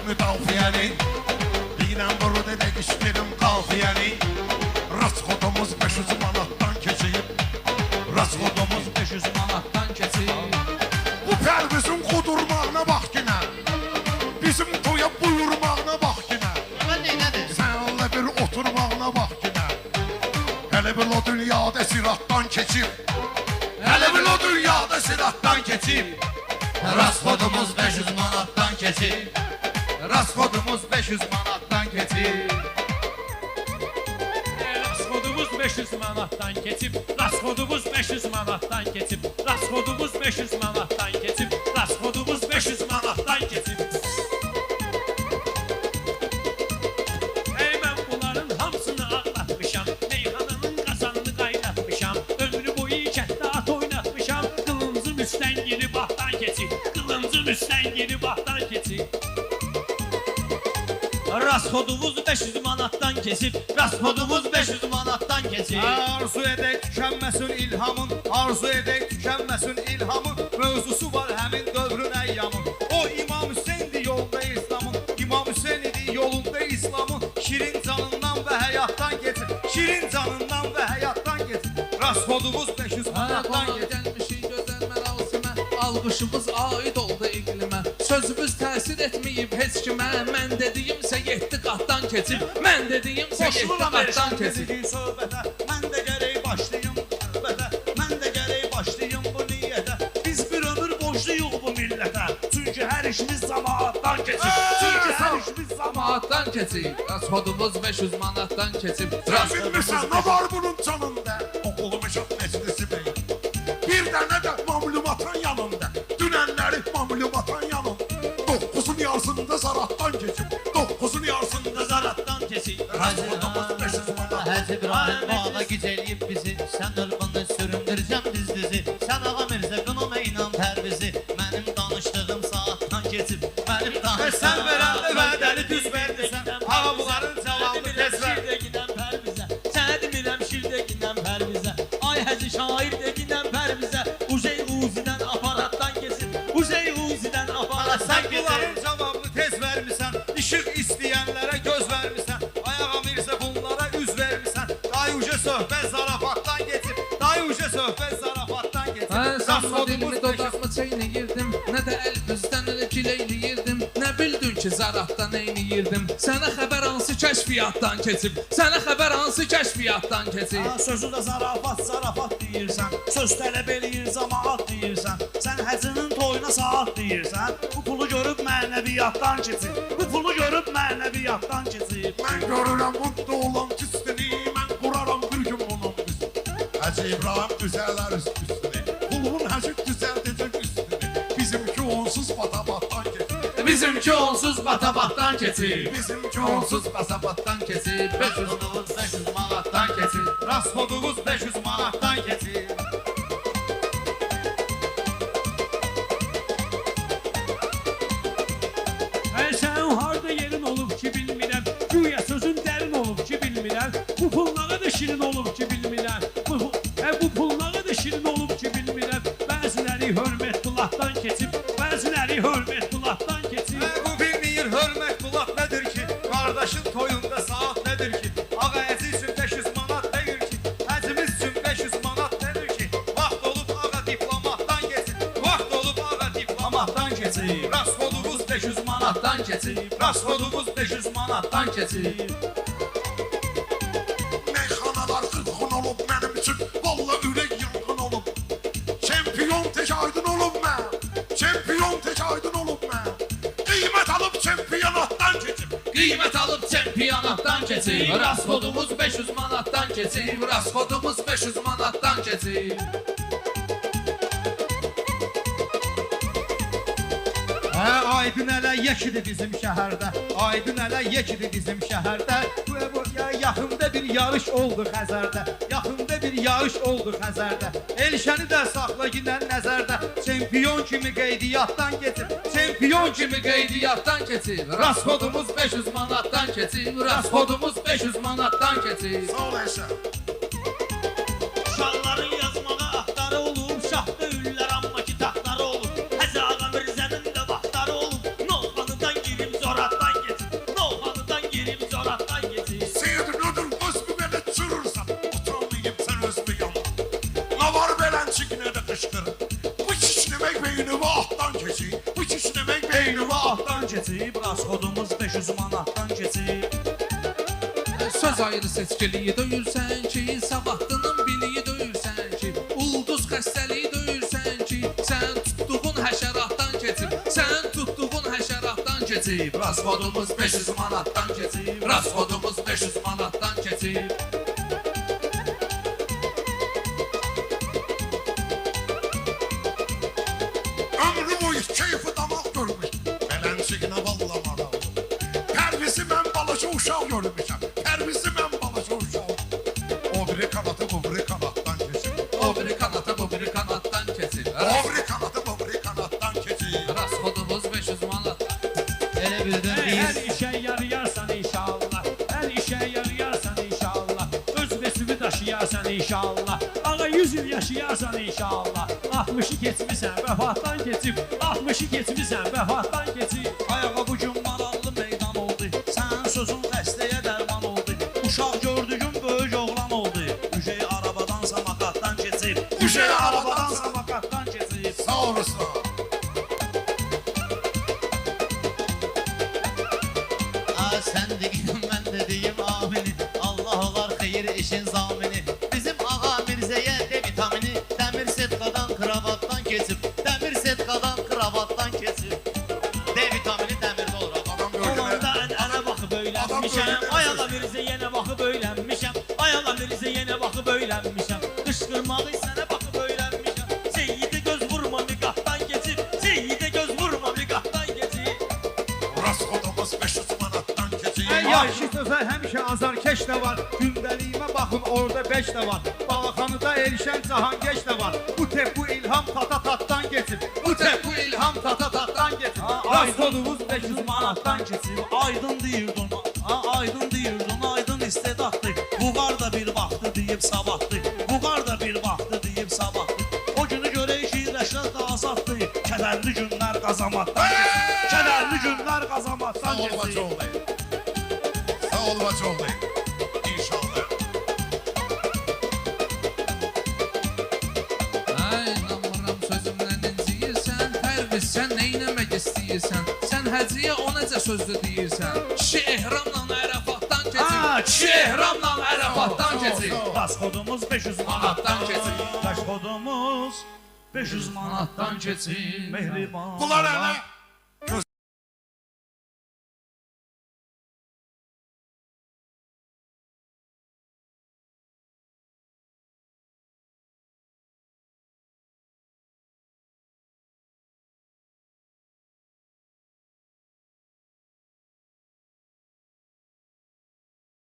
müdafiyəni. Deyirəm vurur edək işlerim qafiyəni. Rasxodumuz 500 manatdan keçib. Rasxodumuz 500 manatdan keçir. bu pərvizin qudurmağına bax yenə. Bizim toya buyurmağına bax yenə. Sənlə bir oturmağına bax yenə. Hələ bil o dünyada siratdan keçib. Hələ bil o dünyada siratdan keçib. Rasxodumuz 500 manatdan keçir. Rasxodumuz 500 manatdan keçir. Rasxodumuz 500 manatdan keçib. Rasxodumuz 500 manatdan keçib. Rasxodumuz 500 manatdan keçib. Rasxodumuz 500 manatdan keçib. Ey mən bunların hamısını ağlatmışam. Meyxananın qazanını qaynatmışam. Ömrü boyu kənddə at oynatmışam. Qılıncım üstdən yeni baxdan keçib. Qılıncım üstdən yeni baxdan keçib. Rasxodumuz 500 manatdan keçib. Rasxodumuz 500 manatdan keçib. Arzu edək tükənməsin ilhamın, arzu edək tükənməsin ilhamın. Mövzusu var həmin dövrün əyyamın. O İmam Hüseyindir yolunda İslamın, İmam Hüseyindir yolunda İslamın. Şirin canından və həyatdan keçir, şirin canından və həyatdan keçir. Rasxodumuz 500 manatdan Qonaq keçir. gəlmişik gözəl mərasimə. Alqışımız aid oldu iqlimə. Sözümüz təsir etməyib heç kimə. Mən dediyimsə 7 qatdan keçib. Mən dediyimsə 7 qatdan keçib. Söhbətə, mən də gərək başlayım söhbətə, mən də gərək başlayım bu niyyətə. Biz bir ömür borcluyuq bu millətə. Çünki hər işimiz cəmaatdan keçib. Çünki hər işimiz Manatdan keçib. Rasxodumuz 500 manatdan keçib. Bilmirsən nə var bunun canında? Oğlum eşat meclisi bey. Bir dənə də mamlumatın yanında. Dünənləri mamlumatın yanında. 9'un yarısında zarattan keçib. 9'un yarısında zarattan keçib. Rasxodumuz 500 manatdan. Hacı İbrahim bağda gücəliyib bizi. Sən ölbünü süründürəcəm diz dizi. Sən ağa Mirzə qınama inan pərvizi. Mənim danışdığım saatdan keçib. Mənim danışdığım Sən verəndə vədəni düz verdirsən. Ağa bunların cavabını tez ver. Şir deginən pərvizə. Sənə demirəm şir deginən pərvizə. Ay həzi şair deginən pərvizə. Ujey Uzidən aparatdan keçib. Ujey Uzidən aparatdan Sən keçib. bunların cavabını tez vermirsən. İşıq istəyənlərə göz vermirsən. Ayağa Mirzə bunlara üz vermirsən. Dayı uca söhbət zarafatdan geçib. Dayı uca söhbət zarafatdan geçib. Sanma dilimi dodaqmı çeynəyirdim. Nə də əl bizdən elə gileyləyirdim. Nə bildin ki zaratdan eyniyirdim. Sənə xəbər hansı kəşfiyyatdan keçib. Sənə xəbər hansı kəşfiyyatdan keçib. Sözü də zarafat deyirsən. Söz tələb eləyir camaat deyirsən. Sən həcinin toyuna saat deyirsən. Bu pulu görüb mənəviyyatdan keçib. Bu pulu görüb mənəviyyatdan keçib. Mən görürəm mutlu olan küstünü. Mən quraram bir gün bunun üstünü. Hacı İbrahim düzələr üstünü. Pulun hacı düzəldəcək üstünü. Bizimki onsuz batabatdan keçib. Bizimki onsuz batabatdan keçib. Bizimki Onsuz batabatdan keçib. 500 manatdan keçib. Rasxodumuz 500 manatdan keçib. Hey sen harda yerin olub ki bilmirəm. Güya sözün dərin olub ki bilmirəm. Bu pullara da şirin olub ki bilmirəm. Bu pullara da şirin olub ki bilmirəm. Bəziləri hörmət bulaqdan keçib. Bəziləri hörmət bulaqdan keçib. Bu bilmir hörmət bulaq nədir ki? Qardaşın toyunda saat nədir ki? Ağa əzi üçün 500 manat deyir ki. Həcimiz üçün 500 manat nədir ki? Vaxt olub ağa diplomatdan keçib. Vaxt olub ağa diplomatdan keçib. Rasxodumuz 500 manatdan keçib. Rasxodumuz 500 manatdan keçib. Meyxanalar qızğın olub mənim üçün. Valla ürək yanğın olub. Çempiyon tək aydın olub mən. Çempiyon tək aydın olub mən. Qiymət alıb çempionatdan keçib. Qiymət alıb çempionatdan keçib. Rasxodumuz 500 manatdan keçib. Rasxodumuz 500 manatdan keçib. Aydın ələ yekidir bizim şəhərdə. Aydın ələ yekidir bizim şəhərdə. Yaxında bir yarış oldu Xəzərdə. Yaxında bir yarış oldu Xəzərdə. Elşəni də saxla ginən nəzərdə. Çempion kimi qeydiyyatdan keçib. Çempion kimi Qeydiyyatdan keçib. Rasxodumuz 500 manatdan keçib. Rasxodumuz 500 manatdan keçib. Sağ ol Əşrəf. Uşaqların yazmağa axtarı olub. Şah döyürlər amma ki taxtarı olub. Həzi ağa Mirzənin də vaxtları olub. Nolbanıdan girim zoratdan keçib, rasxodumuz 500 manatdan keçib. Söz ayrı seçkiliyi döyürsən ki, savahdının biliyi döyürsən ki, ulduz xəstəliyi döyürsən ki, sən tutduğun həşəratdan keçib, sən tutduğun həşəratdan keçib, rasxodumuz 500 manatdan keçib, rasxodumuz 500 manatdan keçib. Ömrü boyu keyfi damaq görmüş. Belənciyinə valla maraqlı. Pərvisi mən balaca uşaq görmüşəm. Pərvisi mən balaca uşaq. O biri kanatı bu biri kanatdan keçir. O biri kanata bu biri kanatdan keçib, O biri kanatı bu biri kanatdan keçir. rasxodumuz 500 manatdan. Elə bildin Hər biz işə yarayarsan inşallah. Hər işə yarayarsan inşallah. Öz mesumi daşıyarsan inşallah. Ağa 100 il yaşayarsan inşallah. 60'ı keçmisən, vəfatdan keçib. 60'ı keçmisən, vəfatdan keçib. Ayağa bu gün maraqlı meydan oldu. Sənin sözün xəstəyə dərman oldu. Uşaq gördüyün böyük oğlan oldu. Üşey arabadan samakatdan keçib. Üşey arabadan samakatdan keçib. Sağ olasın. Sən deyim, mən də deyim amini. Allah olar xeyir işin zamini. Bizim ağa Mirzəyə D vitamini. Dəmir setkadan kravatdan keçib. Dəmir setkadan kravatdan keçib. D vitamini dəmirdə olur ağa. Adam gördülər. Olanda ənə baxıb öylənmişəm. Adam Ayağa Mirzə yenə baxıb öylənmişəm. Ayağa Mirzə yenə baxıb öylənmişəm. Qışqırmağı sənə baxıb öylənmişəm. Seyyidə göz vurma miqatdan keçib. Seyyidə göz vurma miqatdan keçib. Rasxodumuz 500 manatdan keçir. Ən yaxşı sözə həmişə azarkeş də var. Gündəliyimə baxın orada 5 də var. Balaxanıda erişən cahangeç də var. Bu tep bu ilham tata tatdan keçib. Bu tep bu ilham tata tatdan keçib. Rasxodumuz 500 manatdan keçib. Aydın deyirdin, aydın deyirdin, aydın istedaddı. Buğar da bir vaxtı deyib sabahdı. Buğar da bir vaxtı deyib sabahdı. O günü görək ki, Rəşad da azaddı. Kədərli günlər qazamatdan keçib. Kədərli günlər qazamatdan Sağ ol keçib. bacı oğlu. Sağ ol bacı oğlu. İnşallah. Ay, inanmıram sözümlə inciyirsən, Pərviz sən neynəmək istəyirsən, sən həciyə o necə sözlü deyirsən, kişi ehramla Ərafatdan keçib, kişi ehramla Ərafatdan keçib, Rasxodumuz 500 manatdan keçib, Rasxodumuz 500 manatdan manatdan keçib, Mehriban. Bunlar elə